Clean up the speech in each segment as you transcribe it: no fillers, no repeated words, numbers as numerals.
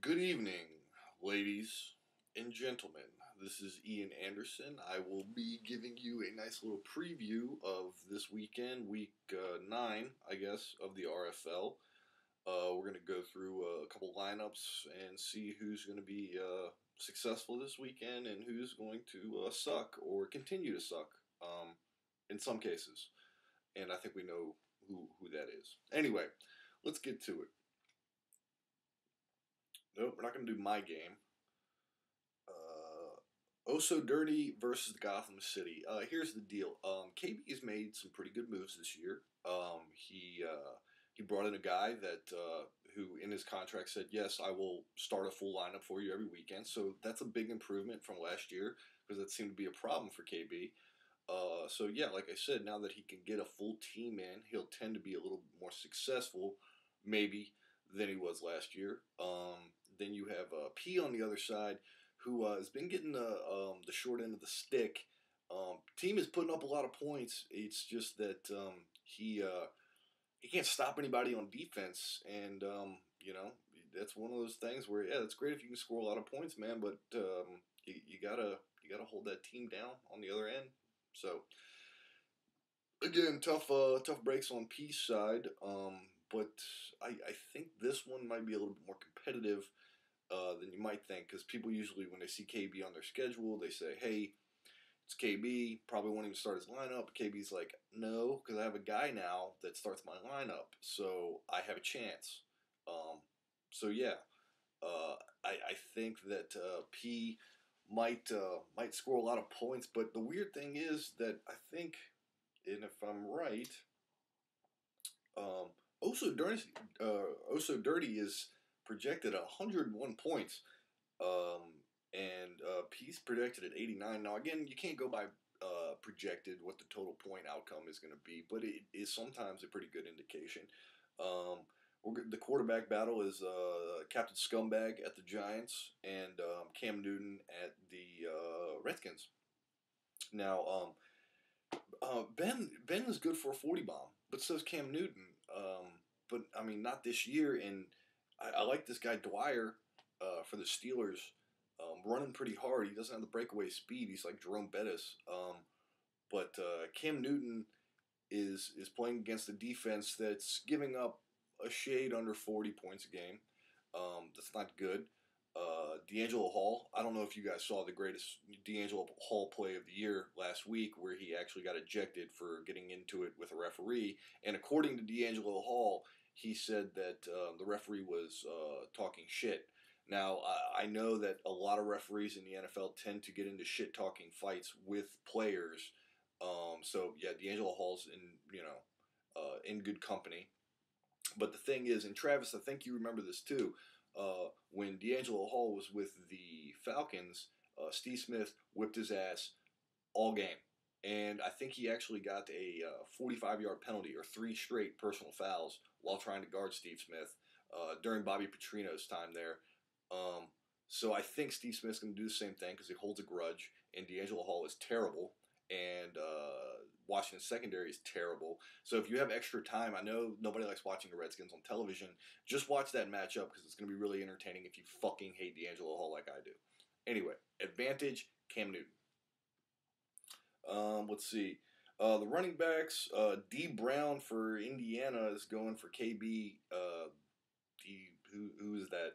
Good evening, ladies and gentlemen. This is Ian Anderson. I will be giving you a nice little preview of this weekend, week 9, I guess, of the RFL. We're going to go through a couple lineups and see who's going to be successful this weekend and who's going to suck or continue to suck in some cases. And I think we know who that is. Anyway, let's get to it. Nope, we're not going to do my game. Oh So Dirty versus Gotham City. Here's the deal. KB's made some pretty good moves this year. He brought in a guy that who in his contract said, yes, I will start a full lineup for you every weekend. So that's a big improvement from last year because that seemed to be a problem for KB. So yeah, like I said, now that he can get a full team in, he'll tend to be a little more successful, maybe, than he was last year. Then you have P on the other side, who has been getting the short end of the stick. Team is putting up a lot of points. It's just that he can't stop anybody on defense, and that's one of those things where it's great if you can score a lot of points, man, but you gotta hold that team down on the other end. So again, tough breaks on P's side, but I think this one might be a little bit more competitive than you might think, because people usually, when they see KB on their schedule, they say, hey, it's KB, probably won't even start his lineup. KB's like, no, because I have a guy now that starts my lineup, so I have a chance. So yeah, I think that P might score a lot of points, but the weird thing is that I think, and if I'm right, Oh So Dirty is projected at 101 points, and P's projected at 89. Now, again, you can't go by projected what the total point outcome is going to be, but it is sometimes a pretty good indication. The quarterback battle is Captain Scumbag at the Giants and Cam Newton at the Redskins. Now, Ben is good for a 40 bomb, but so is Cam Newton. But I mean, not this year. And I like this guy Dwyer for the Steelers, running pretty hard. He doesn't have the breakaway speed. He's like Jerome Bettis. But Cam Newton is playing against a defense that's giving up a shade under 40 points a game. That's not good. D'Angelo Hall. I don't know if you guys saw the greatest D'Angelo Hall play of the year last week, where he actually got ejected for getting into it with a referee. And according to D'Angelo Hall, he said that the referee was talking shit. Now, I know that a lot of referees in the NFL tend to get into shit talking fights with players. So yeah, D'Angelo Hall's in good company. But the thing is, and Travis, I think you remember this too. When D'Angelo Hall was with the Falcons, Steve Smith whipped his ass all game. And I think he actually got a 45-yard penalty or 3 straight personal fouls while trying to guard Steve Smith during Bobby Petrino's time there. So I think Steve Smith's going to do the same thing because he holds a grudge, and D'Angelo Hall is terrible, and Washington's secondary is terrible. So if you have extra time, I know nobody likes watching the Redskins on television, just watch that matchup because it's going to be really entertaining if you fucking hate D'Angelo Hall like I do. Anyway, advantage, Cam Newton. Let's see. The running backs, D. Brown for Indiana is going for KB. Who is that?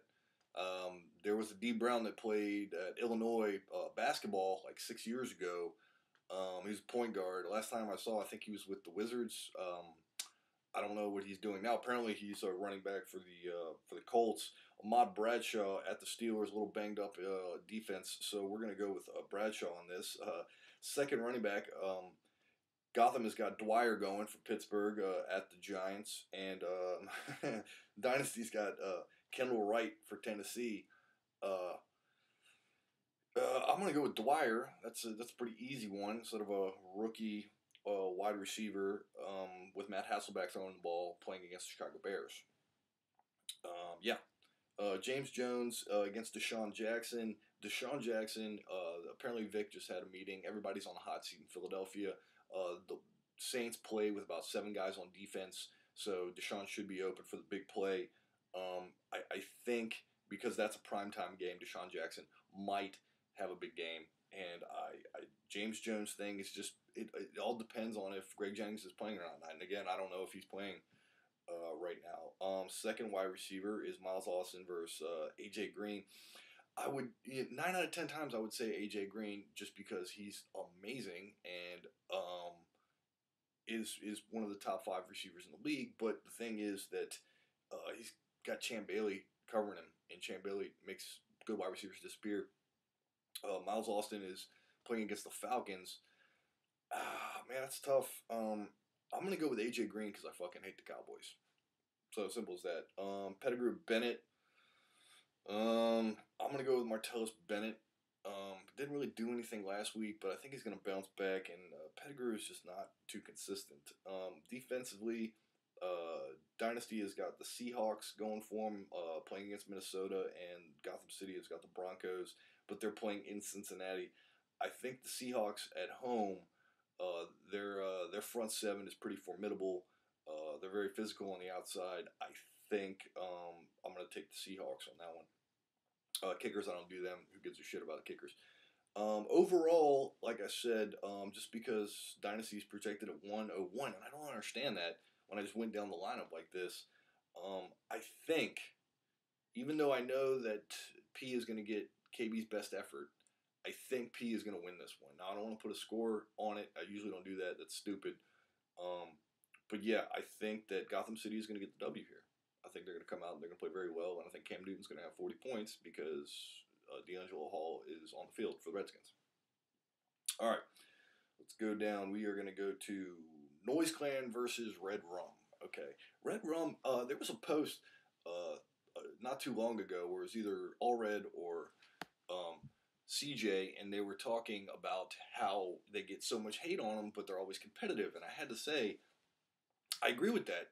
There was a D. Brown that played at Illinois basketball like 6 years ago. He was a point guard. Last time I saw, I think he was with the Wizards. I don't know what he's doing now. Apparently, he's a running back for the Colts. Ahmad Bradshaw at the Steelers, a little banged up defense, so we're going to go with Bradshaw on this. Second running back, Gotham has got Dwyer going for Pittsburgh at the Giants, and Dynasty's got Kendall Wright for Tennessee. I'm going to go with Dwyer. That's a pretty easy one, sort of a rookie wide receiver with Matt Hasselbeck throwing the ball, playing against the Chicago Bears. James Jones against Deshaun Jackson. Deshaun Jackson, apparently Vic just had a meeting. Everybody's on the hot seat in Philadelphia. The Saints play with about 7 guys on defense, so Deshaun should be open for the big play. I think because that's a primetime game. Deshaun Jackson might have a big game. And James Jones thing is just, it all depends on if Greg Jennings is playing or not. And again, I don't know if he's playing right now. Second wide receiver is Miles Austin versus AJ Green. I would 9 out of 10 times I would say AJ Green, just because he's amazing and is one of the top 5 receivers in the league. But the thing is that he's got Champ Bailey covering him, and Champ Bailey makes good wide receivers disappear. Miles Austin is playing against the Falcons. Man, that's tough. I'm gonna go with AJ Green because I fucking hate the Cowboys. So simple as that. Pettigrew Bennett. I'm gonna go with Martellus Bennett. Didn't really do anything last week, but I think he's gonna bounce back. And Pettigrew is just not too consistent. Defensively, Dynasty has got the Seahawks going for him, playing against Minnesota, and Gotham City has got the Broncos, but they're playing in Cincinnati. I think the Seahawks at home, their front seven is pretty formidable. They're very physical on the outside. I think I'm going to take the Seahawks on that one. Kickers, I don't do them. Who gives a shit about the kickers? Overall, like I said, just because Dynasty's projected at 101, and I don't understand that when I just went down the lineup like this. I think, even though I know that P is going to get KB's best effort, I think P is going to win this one. Now, I don't want to put a score on it. I usually don't do that. That's stupid. But yeah, I think that Gotham City is going to get the W here. I think they're going to come out and they're going to play very well, and I think Cam Newton's going to have 40 points because D'Angelo Hall is on the field for the Redskins. All right, let's go down. We are going to go to Noise Clan versus Red Rum. Okay, Red Rum, there was a post not too long ago where it was either All Red or CJ, and they were talking about how they get so much hate on them, but they're always competitive. And I had to say, I agree with that.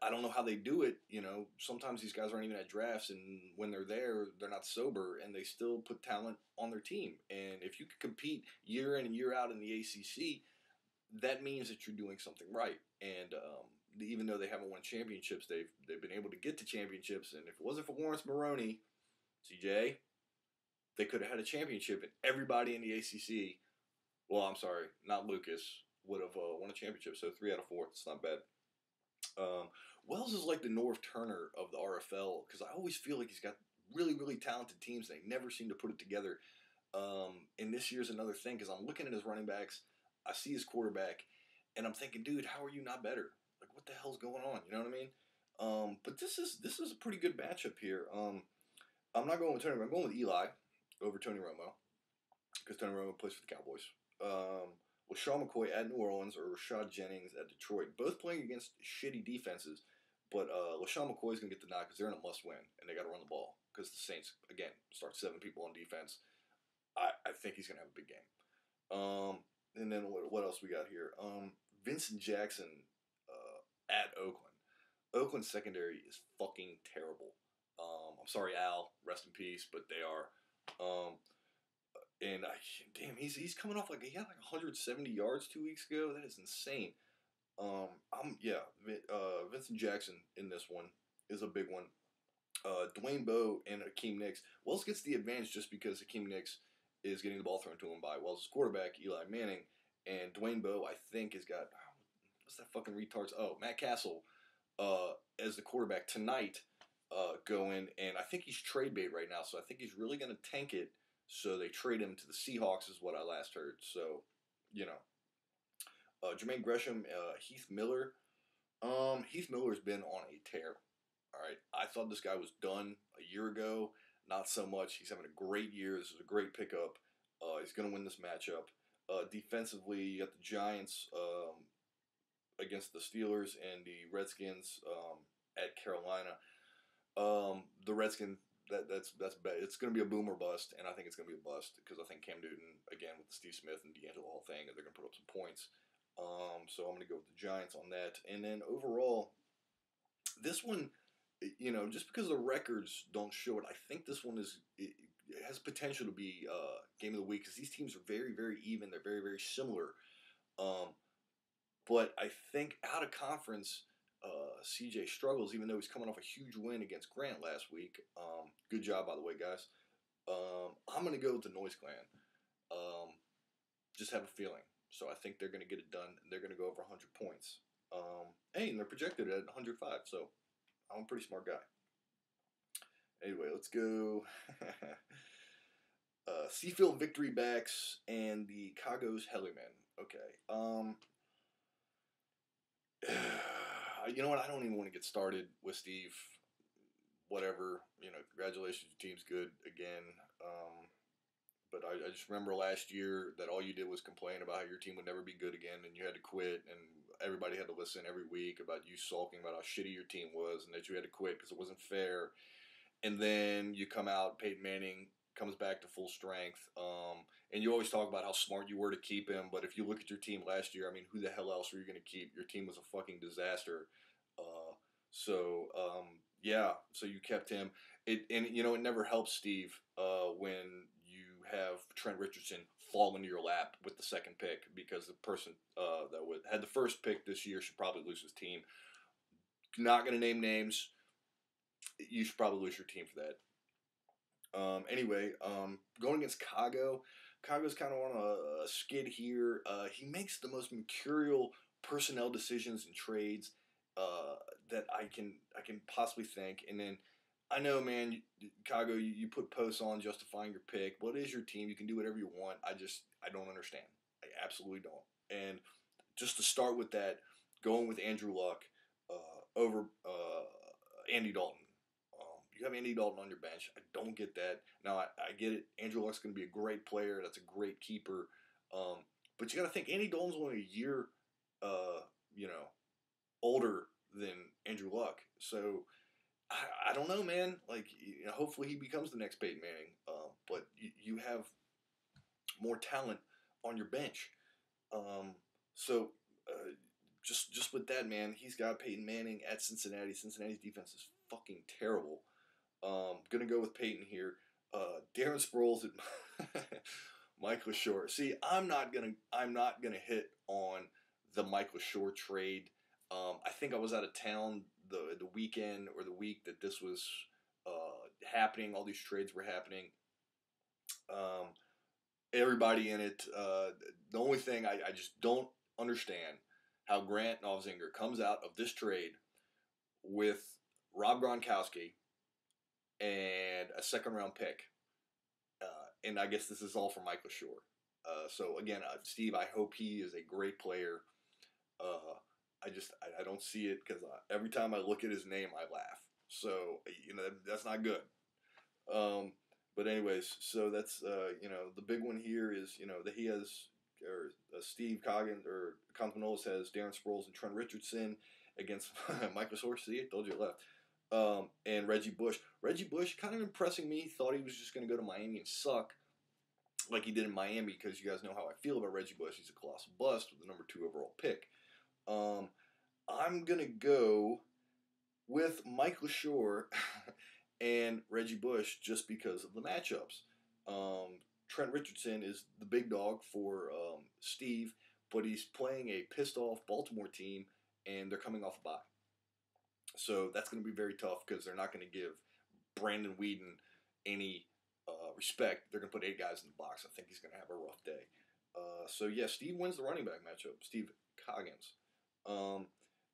I don't know how they do it. You know, sometimes these guys aren't even at drafts, and when they're there, they're not sober, and they still put talent on their team. And if you can compete year in and year out in the ACC, that means that you're doing something right. And even though they haven't won championships, they've been able to get to championships. And if it wasn't for Lawrence Maroney, CJ, they could have had a championship, and everybody in the ACC, well, I'm sorry, not Lucas, would have won a championship. So 3 out of 4, it's not bad. Wells is like the Norv Turner of the RFL, because I always feel like he's got really, really talented teams. They never seem to put it together. And this year's another thing, because I'm looking at his running backs, I see his quarterback, and I'm thinking, dude, how are you not better? Like, what the hell's going on? You know what I mean? But this is a pretty good matchup here. I'm not going with Tony. I'm going with Eli over Tony Romo, because Tony Romo plays for the Cowboys. LaShawn McCoy at New Orleans or Rashad Jennings at Detroit, both playing against shitty defenses. But LaShawn McCoy is going to get the nod because they're in a must-win, and they got to run the ball because the Saints, again, start 7 people on defense. I think he's going to have a big game. And then what else we got here? Vincent Jackson at Oakland. Oakland's secondary is fucking terrible. I'm sorry, Al. Rest in peace, but they are. And damn, he's coming off he had 170 yards 2 weeks ago. That is insane. Vincent Jackson in this one is a big one. Dwayne Bowe and Hakeem Nicks. Wells gets the advantage just because Hakeem Nicks is getting the ball thrown to him by Wells' quarterback, Eli Manning. And Dwayne Bowe, I think, has got, what's that fucking retard's? Oh, Matt Castle as the quarterback tonight going. And I think he's trade bait right now, so I think he's really going to tank it. So they trade him to the Seahawks is what I last heard. So, you know. Jermaine Gresham, Heath Miller. Heath Miller's been on a tear. All right. I thought this guy was done a year ago. Not so much. He's having a great year. This is a great pickup. He's going to win this matchup. Defensively, you got the Giants against the Steelers and the Redskins at Carolina. The Redskins, that's bad. It's going to be a boom or bust, and I think it's going to be a bust because I think Cam Newton, again, with the Steve Smith and D'Angelo Hall thing, they're going to put up some points. So I'm going to go with the Giants on that. And then overall, this one, you know, just because the records don't show it, I think this one it has potential to be game of the week because these teams are very, very even. They're very, very similar. But I think out of conference, CJ struggles, even though he's coming off a huge win against Grant last week. Good job, by the way, guys. I'm going to go with the Noise Clan. Just have a feeling. So I think they're going to get it done, and they're going to go over 100 points. Hey, and they're projected at 105, so I'm a pretty smart guy. Anyway, let's go. Seafield Victory Backs and the Cagos Hellymen. Okay. You know what? I don't even want to get started with Steve. Whatever. Congratulations. Your team's good again. But I just remember last year that all you did was complain about how your team would never be good again, and you had to quit, and everybody had to listen every week about you sulking about how shitty your team was, and that you had to quit because it wasn't fair. And then you come out, Peyton Manning comes back to full strength, and you always talk about how smart you were to keep him. But if you look at your team last year, I mean, who the hell else were you going to keep? Your team was a fucking disaster. Yeah, so you kept him. It never helps, Steve, when you have Trent Richardson fall into your lap with the second pick, because the person that had the first pick this year should probably lose his team. Not going to name names. You should probably lose your team for that. Anyway, going against Kago. Kago's kind of on a skid here. He makes the most mercurial personnel decisions and trades that I can possibly think. And then I know, man, Kago, you put posts on justifying your pick. Well, it is your team. You can do whatever you want. I don't understand. I absolutely don't. And just to start with that, going with Andrew Luck over Andy Dalton. You have Andy Dalton on your bench. I don't get that. Now, I get it. Andrew Luck's going to be a great player. That's a great keeper. But you got to think Andy Dalton's only a year, older than Andrew Luck. So I don't know, man. Like, hopefully he becomes the next Peyton Manning. But you have more talent on your bench. Just with that, man, he's got Peyton Manning at Cincinnati. Cincinnati's defense is fucking terrible. Gonna go with Peyton here. Darren Sproles and Mike LaShore. See, I'm not gonna hit on the Mike LaShore trade. I think I was out of town the weekend or the week that this was happening. All these trades were happening. Everybody in it. The only thing I just don't understand how Grant Novzinger comes out of this trade with Rob Gronkowski and a second-round pick. And I guess this is all for Mike LaShore. So, again, Steve, I hope he is a great player. I don't see it because every time I look at his name, I laugh. So, that's not good. But anyways, so that's, the big one here is, that he has, Steve Coggins, or Constantinolis has Darren Sproles and Trent Richardson against Mike LaShore. See, I told you I left. And Reggie Bush. Reggie Bush kind of impressing me. Thought he was just going to go to Miami and suck like he did in Miami, because you guys know how I feel about Reggie Bush. He's a colossal bust with the number 2 overall pick. I'm going to go with Mike LaShore and Reggie Bush just because of the matchups. Trent Richardson is the big dog for Steve, but he's playing a pissed-off Baltimore team, and they're coming off a bye. So that's going to be very tough because they're not going to give Brandon Weeden any respect. They're going to put 8 guys in the box. I think he's going to have a rough day. Steve wins the running back matchup. Steve Coggins.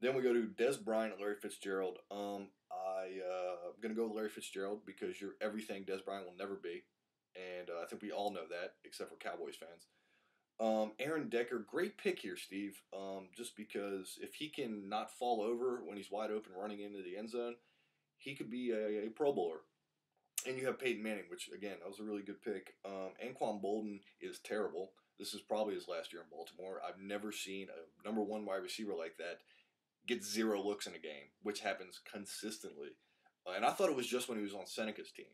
Then we go to Des Bryant and Larry Fitzgerald. I'm going to go with Larry Fitzgerald because you're everything Des Bryant will never be. And I think we all know that, except for Cowboys fans. Aaron Decker, great pick here, Steve. Just because if he can not fall over when he's wide open running into the end zone, he could be a Pro Bowler. And you have Peyton Manning, which, again, that was a really good pick. Anquan Bolden is terrible. This is probably his last year in Baltimore. I've never seen a number 1 wide receiver like that get 0 looks in a game, which happens consistently. And I thought it was just when he was on Seneca's team.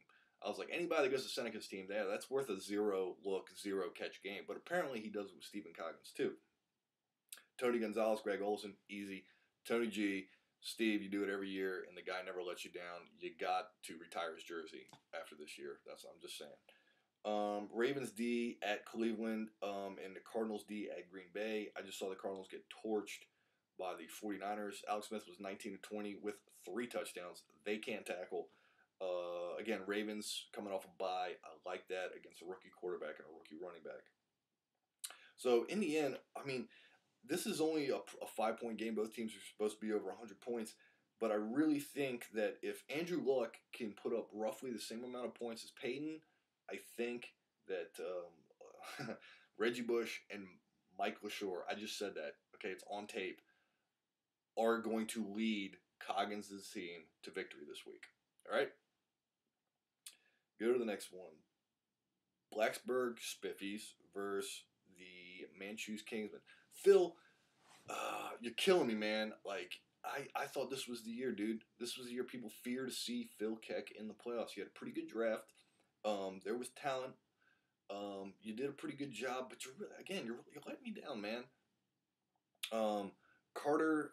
I was like, anybody that goes to Seneca's team, that's worth a 0 look, 0 catch game. But apparently he does it with Stephen Coggins, too. Tony Gonzalez, Greg Olsen, easy. Tony G, Steve, you do it every year, and the guy never lets you down. You got to retire his jersey after this year. That's what I'm just saying. Ravens D at Cleveland, and the Cardinals D at Green Bay. I just saw the Cardinals get torched by the 49ers. Alex Smith was 19 to 20 with 3 touchdowns. They can't tackle. Again, Ravens coming off a bye. I like that against a rookie quarterback and a rookie running back. So in the end, I mean, this is only a 5-point game. Both teams are supposed to be over 100 points. But I really think that if Andrew Luck can put up roughly the same amount of points as Peyton, I think that Reggie Bush and Mike LaShore, I just said that, okay, it's on tape, are going to lead Coggins' team to victory this week. All right? Go to the next one. Blacksburg Spiffies versus the Manchus Kingsmen. Phil, you're killing me, man. Like, I thought this was the year, dude. This was the year people fear to see Phil Keck in the playoffs. He had a pretty good draft. There was talent. You did a pretty good job, but you're letting me down, man. Carter,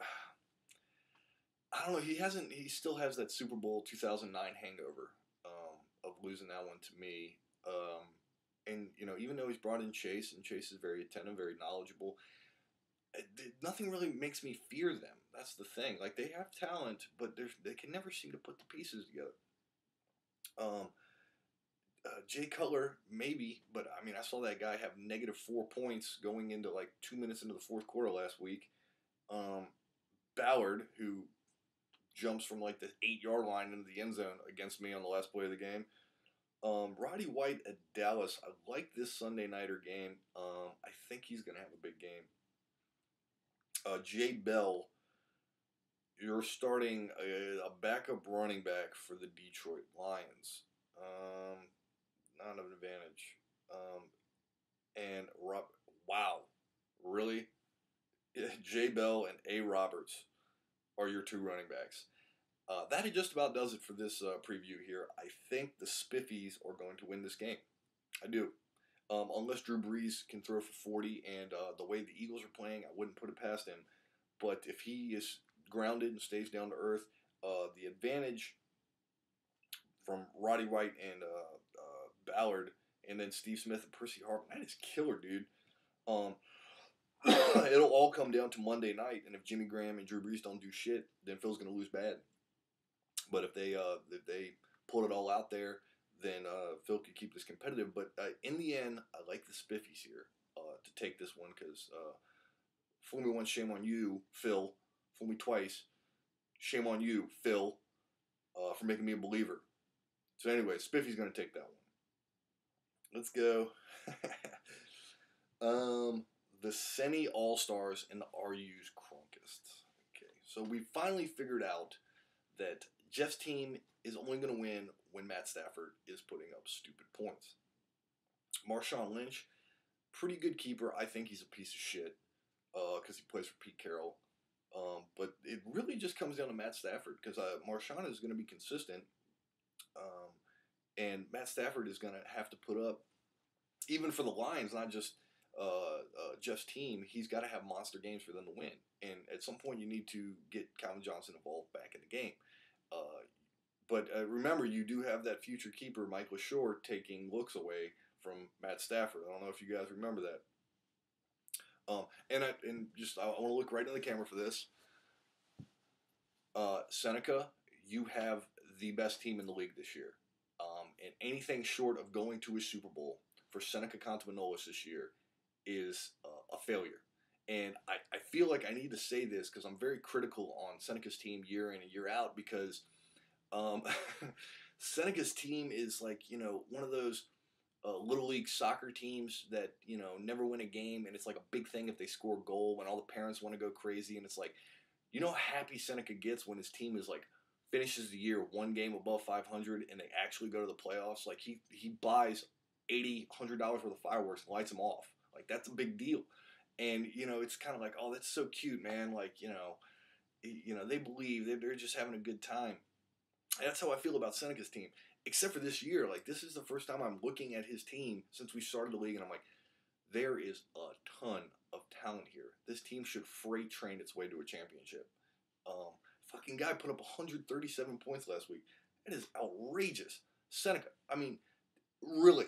I don't know. He still has that Super Bowl 2009 hangover of losing that one to me. And even though he's brought in Chase, and Chase is very attentive, very knowledgeable, nothing really makes me fear them. That's the thing. Like, they have talent, but they can never seem to put the pieces together. Jay Cutler, maybe, but I mean, I saw that guy have -4 points going into like 2 minutes into the fourth quarter last week. Ballard, who jumps from like the 8-yard line into the end zone against me on the last play of the game. Roddy White at Dallas. I like this Sunday nighter game. I think he's going to have a big game. Jay Bell, you're starting a backup running back for the Detroit Lions. Not an advantage. And wow, really? Jay Bell and A. Roberts are your 2 running backs. That just about does it for this preview here. I think the Spiffies are going to win this game. I do. Unless Drew Brees can throw for 40, and the way the Eagles are playing, I wouldn't put it past him. But if he is grounded and stays down to earth, the advantage from Roddy White and Ballard, and then Steve Smith and Percy Harvin, that is killer, dude. It'll all come down to Monday night, and if Jimmy Graham and Drew Brees don't do shit, then Phil's going to lose bad. But if they pull it all out there, then Phil could keep this competitive. But in the end, I like the Spiffies here to take this one because fool me once, shame on you, Phil. Fool me twice, shame on you, Phil, for making me a believer. So anyway, Spiffy's going to take that one. Let's go. The Senny All-Stars and the RU's Crunkists. Okay, so we finally figured out that Jeff's team is only going to win when Matt Stafford is putting up stupid points. Marshawn Lynch, pretty good keeper. I think he's a piece of shit because he plays for Pete Carroll. But it really just comes down to Matt Stafford because Marshawn is going to be consistent. And Matt Stafford is going to have to put up, even for the Lions, not just Jeff's team, he's got to have monster games for them to win. And at some point, you need to get Calvin Johnson involved back in the game. But remember, you do have that future keeper, Mike LaShore, taking looks away from Matt Stafford. I don't know if you guys remember that. I want to look right in the camera for this. Seneca, you have the best team in the league this year. And anything short of going to a Super Bowl for Seneca Contaminolis this year is a failure. And I feel like I need to say this because I'm very critical on Seneca's team year in and year out because Seneca's team is like, one of those Little League soccer teams that, never win a game. And it's like a big thing if they score a goal when all the parents want to go crazy. And it's like, how happy Seneca gets when his team is like, finishes the year 1 game above 500 and they actually go to the playoffs. Like he buys $80, $100 worth of fireworks and lights them off. Like that's a big deal. And, it's kind of like, oh, that's so cute, man. Like, they believe they're just having a good time. And that's how I feel about Seneca's team, except for this year. Like this is the first time I'm looking at his team since we started the league. And I'm like, there is a ton of talent here. This team should freight train its way to a championship. Fucking guy put up 137 points last week. That is outrageous. Seneca, I mean, really,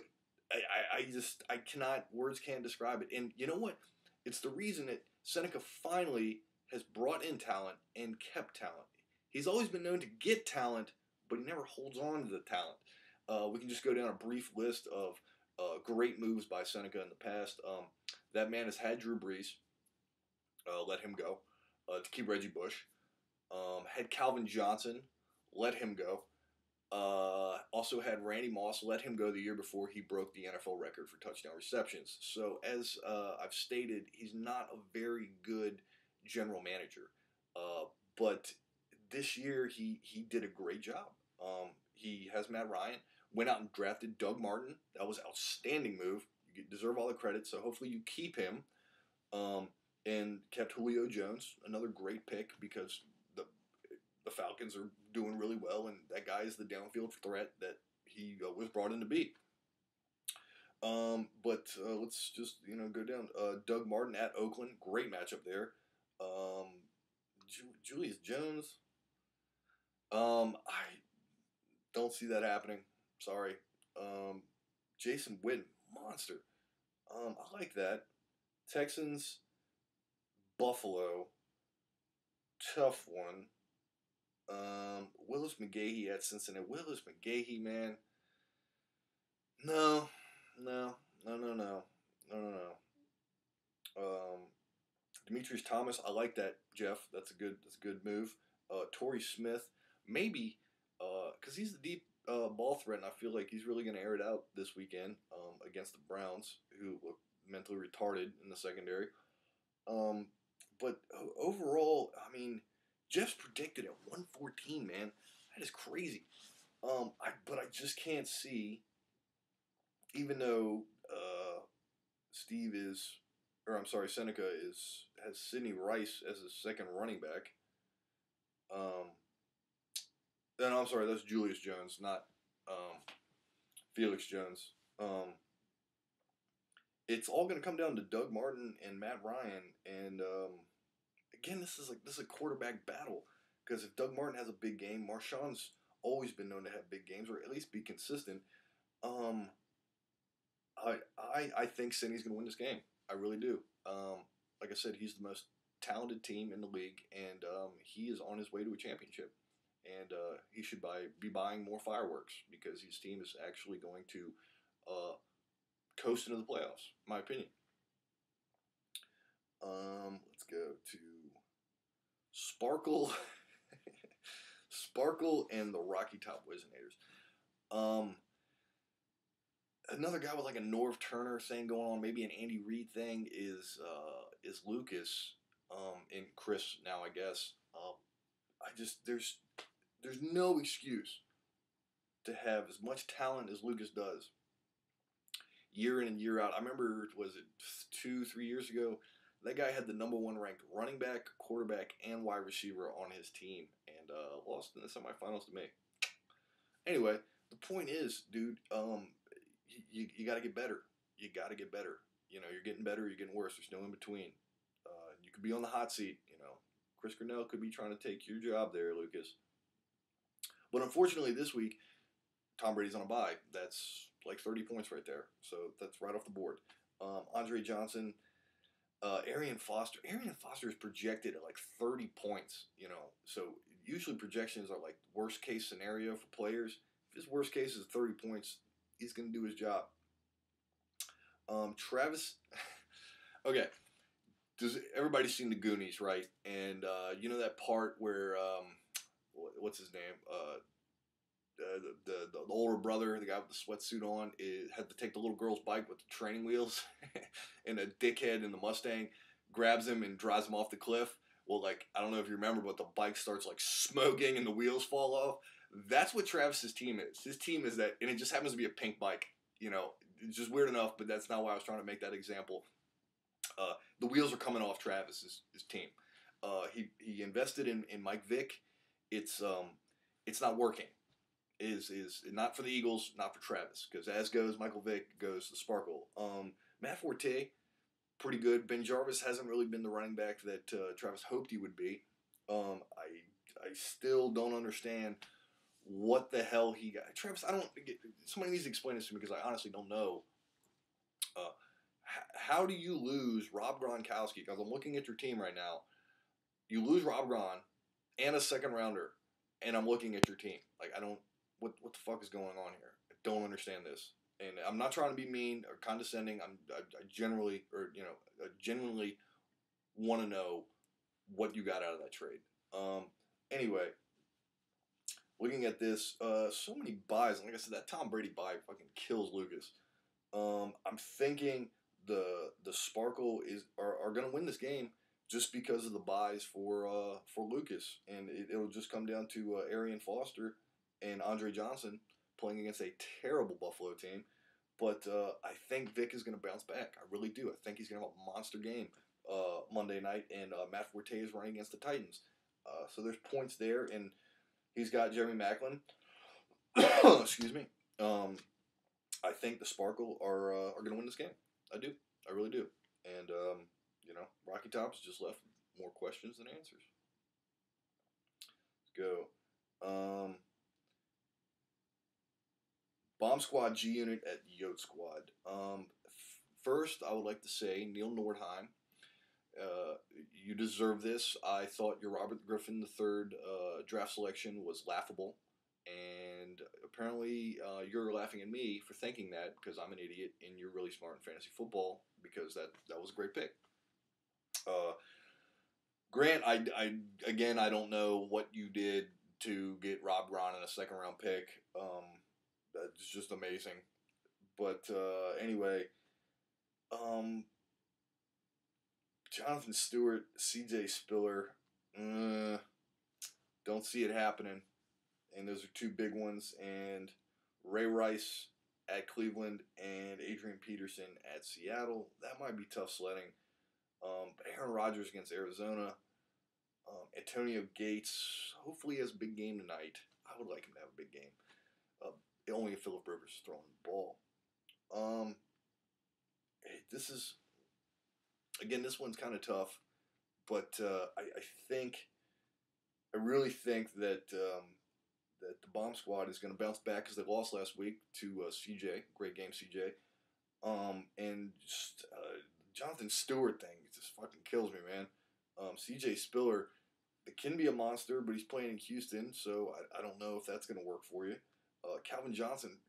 I cannot, words can't describe it. And you know what? It's the reason that Seneca finally has brought in talent and kept talent. He's always been known to get talent, but he never holds on to the talent. We can just go down a brief list of great moves by Seneca in the past. That man has had Drew Brees, let him go, to keep Reggie Bush. Had Calvin Johnson, let him go. Also had Randy Moss, let him go the year before he broke the NFL record for touchdown receptions. So as I've stated, he's not a very good general manager. But this year he did a great job. He has Matt Ryan, went out and drafted Doug Martin. That was an outstanding move. You deserve all the credit. So hopefully you keep him. And kept Julio Jones, another great pick because the Falcons are doing really well, and that guy is the downfield threat that he was brought in to be. But let's just go down. Doug Martin at Oakland, great matchup there. Julius Jones, I don't see that happening. Sorry. Jason Witten, monster. I like that. Texans, Buffalo, tough one. Willis McGahee at Cincinnati. Willis McGahee, man. No. Demetrius Thomas, I like that, Jeff. That's a good move. Torrey Smith, maybe, because he's the deep ball threat, and I feel like he's really going to air it out this weekend against the Browns, who look mentally retarded in the secondary. But overall, I mean, Jeff's predicted at 114, man. That is crazy. But I just can't see, even though Seneca has Sidney Rice as his second running back. And I'm sorry, that's Julius Jones, not Felix Jones. It's all going to come down to Doug Martin and Matt Ryan, and again, this is a quarterback battle because if Doug Martin has a big game, Marshawn's always been known to have big games or at least be consistent. I think Cindy's going to win this game. I really do. Like I said, he's the most talented team in the league, and he is on his way to a championship. And he should be buying more fireworks because his team is actually going to coast into the playoffs, in my opinion. Let's go to Sparkle. Sparkle and the Rocky Top Wizenators. Another guy with like a Norv Turner thing going on, maybe an Andy Reid thing, is Lucas and Chris now, I guess. There's no excuse to have as much talent as Lucas does year in and year out. I remember, was it 2-3 years ago, that guy had the number one ranked running back, quarterback, and wide receiver on his team, and lost in the semifinals to me. Anyway, the point is, dude, you got to get better. You got to get better. You're getting better, you're getting worse. There's no in between. You could be on the hot seat. Chris Cornell could be trying to take your job there, Lucas. But unfortunately, this week, Tom Brady's on a bye. That's like 30 points right there. So that's right off the board. Andre Johnson, Arian Foster. Arian Foster is projected at like 30 points, So usually projections are like worst case scenario for players. If his worst case is 30 points, he's going to do his job. Travis, okay. Everybody's seen the Goonies, right? And that part where what's his name? The older brother, the guy with the sweatsuit on, had to take the little girl's bike with the training wheels, and a dickhead in the Mustang grabs him and drives him off the cliff. Well, I don't know if you remember, but the bike starts smoking and the wheels fall off. That's what Travis's team is. His team is that, and it just happens to be a pink bike. It's just weird enough, but that's not why I was trying to make that example. The wheels are coming off Travis's team. He invested in Mike Vick. It's not working. Is not for the Eagles, not for Travis, because as goes Michael Vick, goes the Sparkle. Matt Forte, pretty good. Ben Jarvis hasn't really been the running back that Travis hoped he would be. I still don't understand what the hell he got. Travis, somebody needs to explain this to me because I honestly don't know. How do you lose Rob Gronkowski? Because I'm looking at your team right now. You lose Rob Ron and a second rounder, and I'm looking at your team. Like, I don't. What the fuck is going on here? I don't understand this. And I'm not trying to be mean or condescending. I generally, or I genuinely want to know what you got out of that trade. Anyway, looking at this, so many buys. Like I said, that Tom Brady buy fucking kills Lucas. I'm thinking the Sparkle are going to win this game just because of the buys for Lucas, and it'll just come down to Arian Foster and Andre Johnson playing against a terrible Buffalo team. But I think Vic is going to bounce back. I really do. I think he's going to have a monster game Monday night, and Matt Forte is running against the Titans. So there's points there, and he's got Jeremy Maclin. Excuse me. I think the Sparkle are going to win this game. I do. I really do. And Rocky Top's just left more questions than answers. Let's go. Bomb Squad G Unit at Yote Squad. First, I would like to say Neil Nordheim. You deserve this. I thought your Robert Griffin III draft selection was laughable. And apparently, you're laughing at me for thinking that because I'm an idiot and you're really smart in fantasy football because that was a great pick. Grant, I don't know what you did to get Rob Ron in a second round pick. That's just amazing. But anyway, Jonathan Stewart, C.J. Spiller, don't see it happening. And those are two big ones. And Ray Rice at Cleveland and Adrian Peterson at Seattle. That might be tough sledding. Aaron Rodgers against Arizona. Antonio Gates hopefully has a big game tonight. I would like him to have a big game. Only if Philip Rivers is throwing the ball. This is, again, this one's kind of tough. But I really think that that the Bomb Squad is going to bounce back because they lost last week to CJ. Great game, CJ. And just Jonathan Stewart thing just fucking kills me, man. CJ Spiller, it can be a monster, but he's playing in Houston, so I don't know if that's going to work for you. Calvin Johnson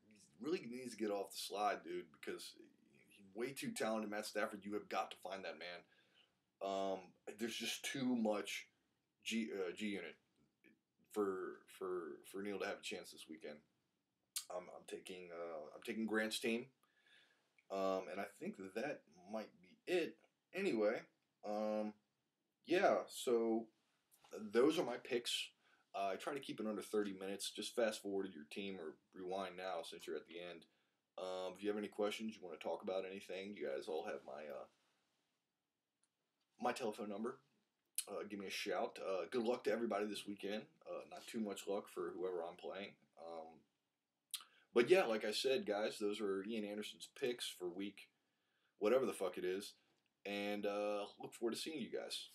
really needs to get off the slide, dude, because he's way too talented. Matt Stafford, you have got to find that man. There's just too much G unit for Neil to have a chance this weekend. I'm taking Grant's team, and I think that might be it. Anyway, yeah. So those are my picks. I try to keep it under 30 minutes. Just fast forward to your team or rewind now since you're at the end. If you have any questions, you want to talk about anything, you guys all have my telephone number. Give me a shout. Good luck to everybody this weekend. Not too much luck for whoever I'm playing. But yeah, like I said, guys, those are Ian Anderson's picks for week whatever the fuck it is. And look forward to seeing you guys.